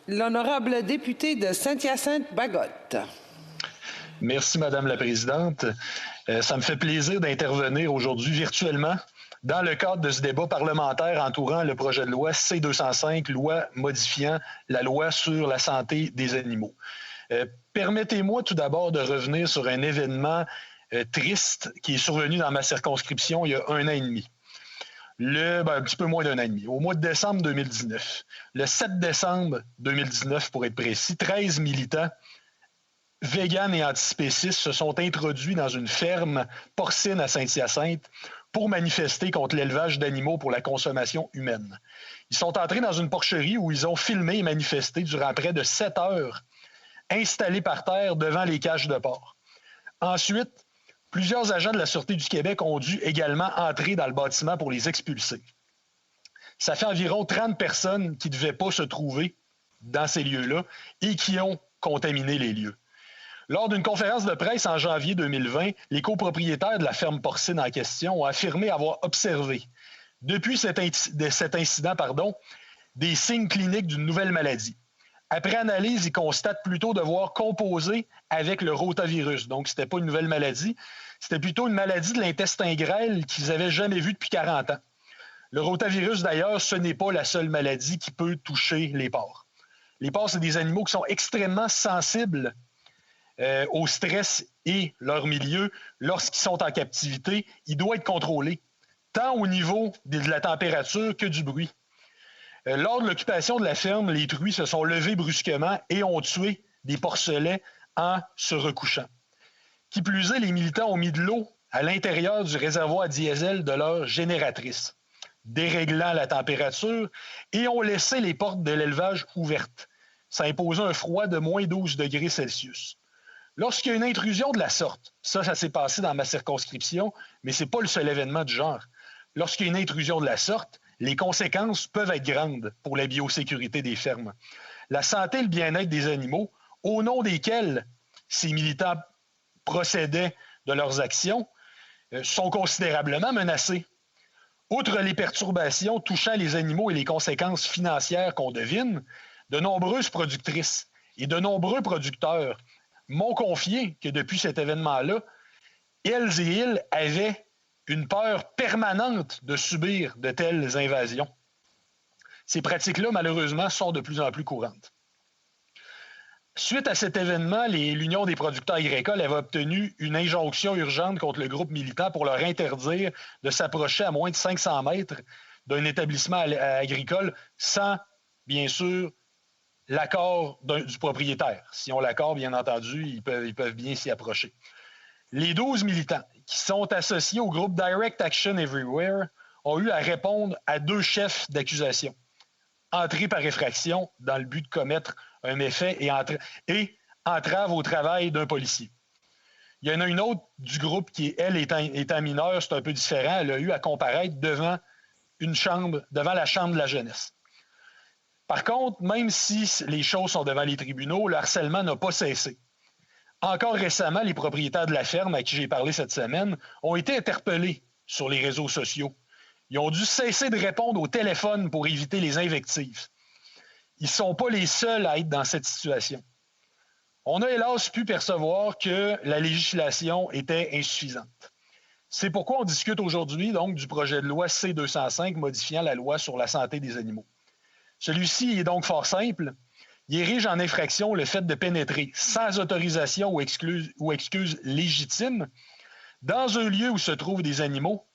L'honorable député de Saint-Hyacinthe-Bagotte. Merci, Madame la Présidente. Ça me fait plaisir d'intervenir aujourd'hui virtuellement dans le cadre de ce débat parlementaire entourant le projet de loi C-205, loi modifiant la loi sur la santé des animaux. Permettez-moi tout d'abord de revenir sur un événement triste qui est survenu dans ma circonscription il y a 1 an et demi. Un petit peu moins d'1 an et demi, au mois de décembre 2019. Le 7 décembre 2019, pour être précis, 13 militants véganes et antispécistes se sont introduits dans une ferme porcine à Saint-Hyacinthe pour manifester contre l'élevage d'animaux pour la consommation humaine. Ils sont entrés dans une porcherie où ils ont filmé et manifesté durant près de 7 heures, installés par terre devant les cages de porc. Ensuite, plusieurs agents de la Sûreté du Québec ont dû également entrer dans le bâtiment pour les expulser. Ça fait environ 30 personnes qui ne devaient pas se trouver dans ces lieux-là et qui ont contaminé les lieux. Lors d'une conférence de presse en janvier 2020, les copropriétaires de la ferme porcine en question ont affirmé avoir observé, depuis cet incident, des signes cliniques d'une nouvelle maladie. Après analyse, ils constatent plutôt devoir composer avec le rotavirus. Donc, ce n'était pas une nouvelle maladie, c'était plutôt une maladie de l'intestin grêle qu'ils n'avaient jamais vue depuis 40 ans. Le rotavirus, d'ailleurs, ce n'est pas la seule maladie qui peut toucher les porcs. Les porcs, c'est des animaux qui sont extrêmement sensibles au stress et leur milieu. Lorsqu'ils sont en captivité, il doit être contrôlé, tant au niveau de la température que du bruit. Lors de l'occupation de la ferme, les truies se sont levées brusquement et ont tué des porcelets en se recouchant. Qui plus est, les militants ont mis de l'eau à l'intérieur du réservoir à diesel de leur génératrice, déréglant la température, et ont laissé les portes de l'élevage ouvertes. Ça imposait un froid de moins 12 degrés Celsius. Lorsqu'il y a une intrusion de la sorte, ça s'est passé dans ma circonscription, mais ce n'est pas le seul événement du genre. Lorsqu'il y a une intrusion de la sorte, les conséquences peuvent être grandes pour la biosécurité des fermes. La santé et le bien-être des animaux, au nom desquels ces militants procédaient de leurs actions, sont considérablement menacés. Outre les perturbations touchant les animaux et les conséquences financières qu'on devine, de nombreuses productrices et de nombreux producteurs m'ont confié que depuis cet événement-là, elles et ils avaient une peur permanente de subir de telles invasions. Ces pratiques-là, malheureusement, sont de plus en plus courantes. Suite à cet événement, l'Union des producteurs agricoles avait obtenu une injonction urgente contre le groupe militant pour leur interdire de s'approcher à moins de 500 mètres d'un établissement agricole sans, bien sûr, l'accord du propriétaire. S'ils ont l'accord, bien entendu, ils peuvent bien s'y approcher. Les 12 militants qui sont associés au groupe Direct Action Everywhere ont eu à répondre à 2 chefs d'accusation. Entrée par effraction dans le but de commettre un méfait et entrave au travail d'un policier. Il y en a une autre du groupe qui, elle, étant mineure, c'est un peu différent. Elle a eu à comparaître devant la chambre de la jeunesse. Par contre, même si les choses sont devant les tribunaux, le harcèlement n'a pas cessé. Encore récemment, les propriétaires de la ferme à qui j'ai parlé cette semaine ont été interpellés sur les réseaux sociaux. Ils ont dû cesser de répondre au téléphone pour éviter les invectives. Ils ne sont pas les seuls à être dans cette situation. On a hélas pu percevoir que la législation était insuffisante. C'est pourquoi on discute aujourd'hui donc du projet de loi C-205 modifiant la loi sur la santé des animaux. Celui-ci est donc fort simple. Il érige en infraction le fait de pénétrer sans autorisation ou excuse légitime dans un lieu où se trouvent des animaux,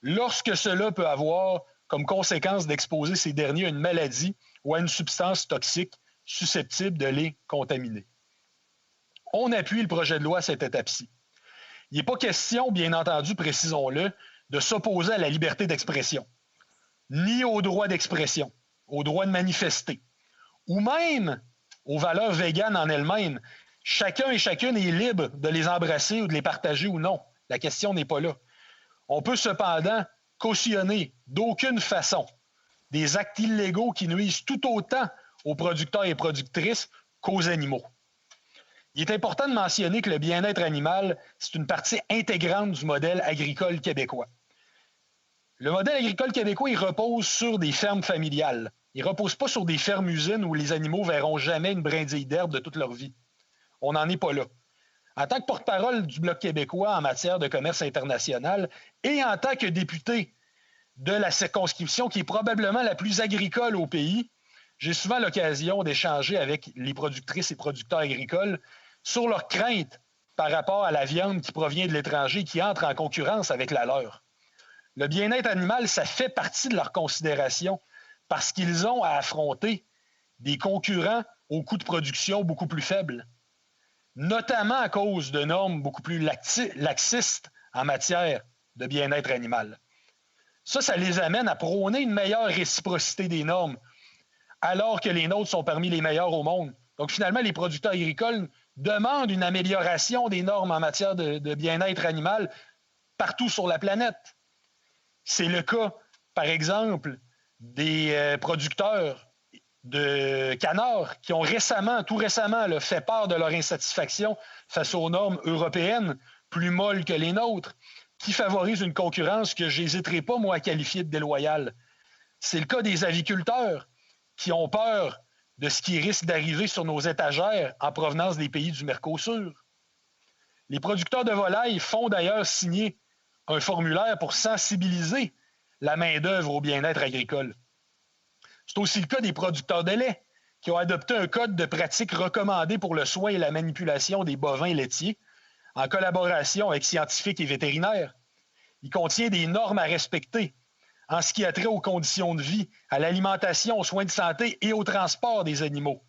lorsque cela peut avoir comme conséquence d'exposer ces derniers à une maladie ou à une substance toxique susceptible de les contaminer. On appuie le projet de loi à cette étape-ci. Il n'est pas question, bien entendu, précisons-le, de s'opposer à la liberté d'expression, ni au droit d'expression, au droit de manifester, ou même aux valeurs véganes en elles-mêmes. Chacun et chacune est libre de les embrasser ou de les partager ou non. La question n'est pas là. On peut cependant cautionner d'aucune façon des actes illégaux qui nuisent tout autant aux producteurs et productrices qu'aux animaux. Il est important de mentionner que le bien-être animal, c'est une partie intégrante du modèle agricole québécois. Le modèle agricole québécois, il repose sur des fermes familiales, Il ne repose pas sur des fermes-usines où les animaux verront jamais une brindille d'herbe de toute leur vie. On n'en est pas là. En tant que porte-parole du Bloc québécois en matière de commerce international et en tant que député de la circonscription qui est probablement la plus agricole au pays, j'ai souvent l'occasion d'échanger avec les productrices et producteurs agricoles sur leurs craintes par rapport à la viande qui provient de l'étranger qui entre en concurrence avec la leur. Le bien-être animal, ça fait partie de leurs considérations parce qu'ils ont à affronter des concurrents aux coûts de production beaucoup plus faibles, notamment à cause de normes beaucoup plus laxistes en matière de bien-être animal. Ça les amène à prôner une meilleure réciprocité des normes, alors que les nôtres sont parmi les meilleurs au monde. Donc, finalement, les producteurs agricoles demandent une amélioration des normes en matière de bien-être animal partout sur la planète. C'est le cas, par exemple, des producteurs de canards qui ont tout récemment, fait part de leur insatisfaction face aux normes européennes plus molles que les nôtres, qui favorisent une concurrence que je n'hésiterai pas, moi, à qualifier de déloyale. C'est le cas des aviculteurs qui ont peur de ce qui risque d'arriver sur nos étagères en provenance des pays du Mercosur. Les producteurs de volailles font d'ailleurs signer un formulaire pour sensibiliser la main-d'œuvre au bien-être agricole. C'est aussi le cas des producteurs de lait qui ont adopté un code de pratique recommandé pour le soin et la manipulation des bovins laitiers en collaboration avec scientifiques et vétérinaires. Il contient des normes à respecter en ce qui a trait aux conditions de vie, à l'alimentation, aux soins de santé et au transport des animaux.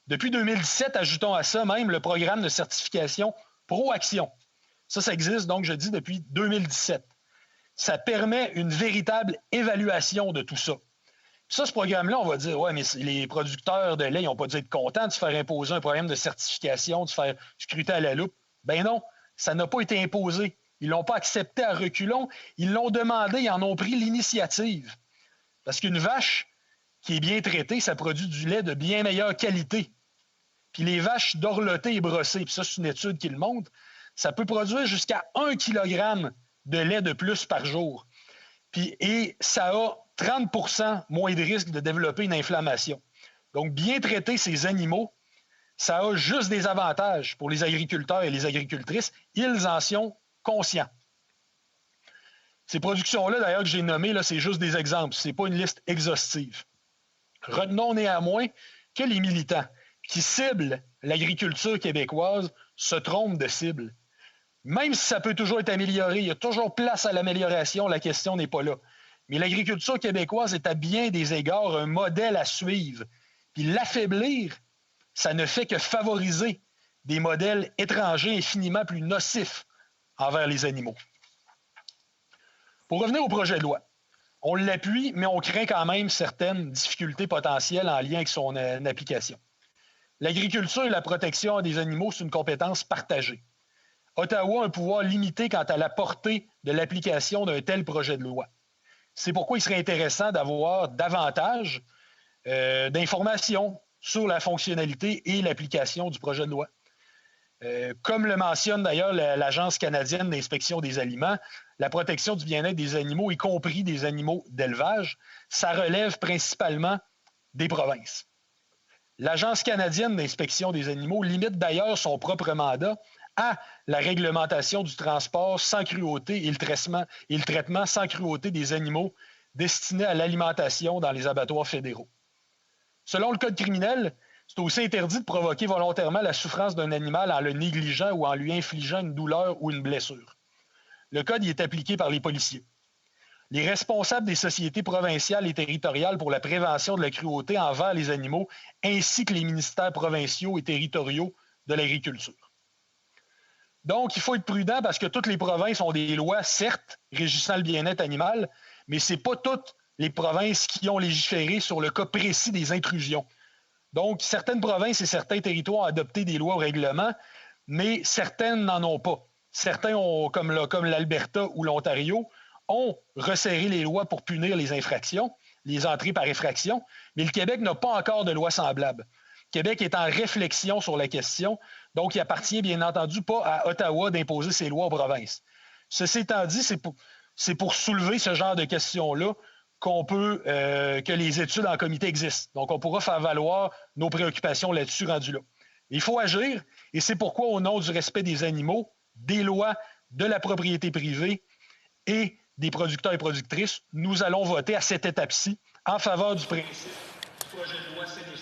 Depuis 2017, ajoutons à ça même le programme de certification ProAction. Ça existe donc, je dis, depuis 2017. Ça permet une véritable évaluation de tout ça. Ça, ce programme-là, on va dire, ouais, mais les producteurs de lait, ils n'ont pas dû être contents de se faire imposer un programme de certification, de se faire scruter à la loupe. Ben non, ça n'a pas été imposé. Ils ne l'ont pas accepté à reculons. Ils l'ont demandé, ils en ont pris l'initiative. Parce qu'une vache qui est bien traitée, ça produit du lait de bien meilleure qualité. Puis les vaches dorlotées et brossées, puis ça, c'est une étude qui le montre, ça peut produire jusqu'à 1 kg de lait de plus par jour. Et ça a 30 % moins de risque de développer une inflammation. Donc, bien traiter ces animaux, ça a juste des avantages pour les agriculteurs et les agricultrices. Ils en sont conscients. Ces productions-là, d'ailleurs, que j'ai nommées, là, c'est juste des exemples. Ce n'est pas une liste exhaustive. Retenons néanmoins que les militants qui ciblent l'agriculture québécoise se trompent de cible. Même si ça peut toujours être amélioré, il y a toujours place à l'amélioration, la question n'est pas là. Mais l'agriculture québécoise est à bien des égards un modèle à suivre. Puis l'affaiblir, ça ne fait que favoriser des modèles étrangers infiniment plus nocifs envers les animaux. Pour revenir au projet de loi, on l'appuie, mais on craint quand même certaines difficultés potentielles en lien avec son application. L'agriculture et la protection des animaux, c'est une compétence partagée. Ottawa a un pouvoir limité quant à la portée de l'application d'un tel projet de loi. C'est pourquoi il serait intéressant d'avoir davantage d'informations sur la fonctionnalité et l'application du projet de loi. Comme le mentionne d'ailleurs l'Agence canadienne d'inspection des aliments, la protection du bien-être des animaux, y compris des animaux d'élevage, ça relève principalement des provinces. L'Agence canadienne d'inspection des animaux limite d'ailleurs son propre mandat à la réglementation du transport sans cruauté et le traitement sans cruauté des animaux destinés à l'alimentation dans les abattoirs fédéraux. Selon le Code criminel, c'est aussi interdit de provoquer volontairement la souffrance d'un animal en le négligeant ou en lui infligeant une douleur ou une blessure. Le Code y est appliqué par les policiers. Les responsables des sociétés provinciales et territoriales pour la prévention de la cruauté envers les animaux, ainsi que les ministères provinciaux et territoriaux de l'agriculture. Donc, il faut être prudent parce que toutes les provinces ont des lois, certes, régissant le bien-être animal, mais ce n'est pas toutes les provinces qui ont légiféré sur le cas précis des intrusions. Donc, certaines provinces et certains territoires ont adopté des lois ou règlements, mais certaines n'en ont pas. Certains, comme l'Alberta ou l'Ontario, ont resserré les lois pour punir les infractions, les entrées par effraction, mais le Québec n'a pas encore de loi semblable. Le Québec est en réflexion sur la question, donc il appartient bien entendu pas à Ottawa d'imposer ses lois aux provinces. Ceci étant dit, c'est pour soulever ce genre de questions-là que les études en comité existent. Donc, on pourra faire valoir nos préoccupations là-dessus rendues là. Il faut agir, et c'est pourquoi, au nom du respect des animaux, des lois, de la propriété privée et des producteurs et productrices, nous allons voter à cette étape-ci en faveur du principe du projet de loi CDH.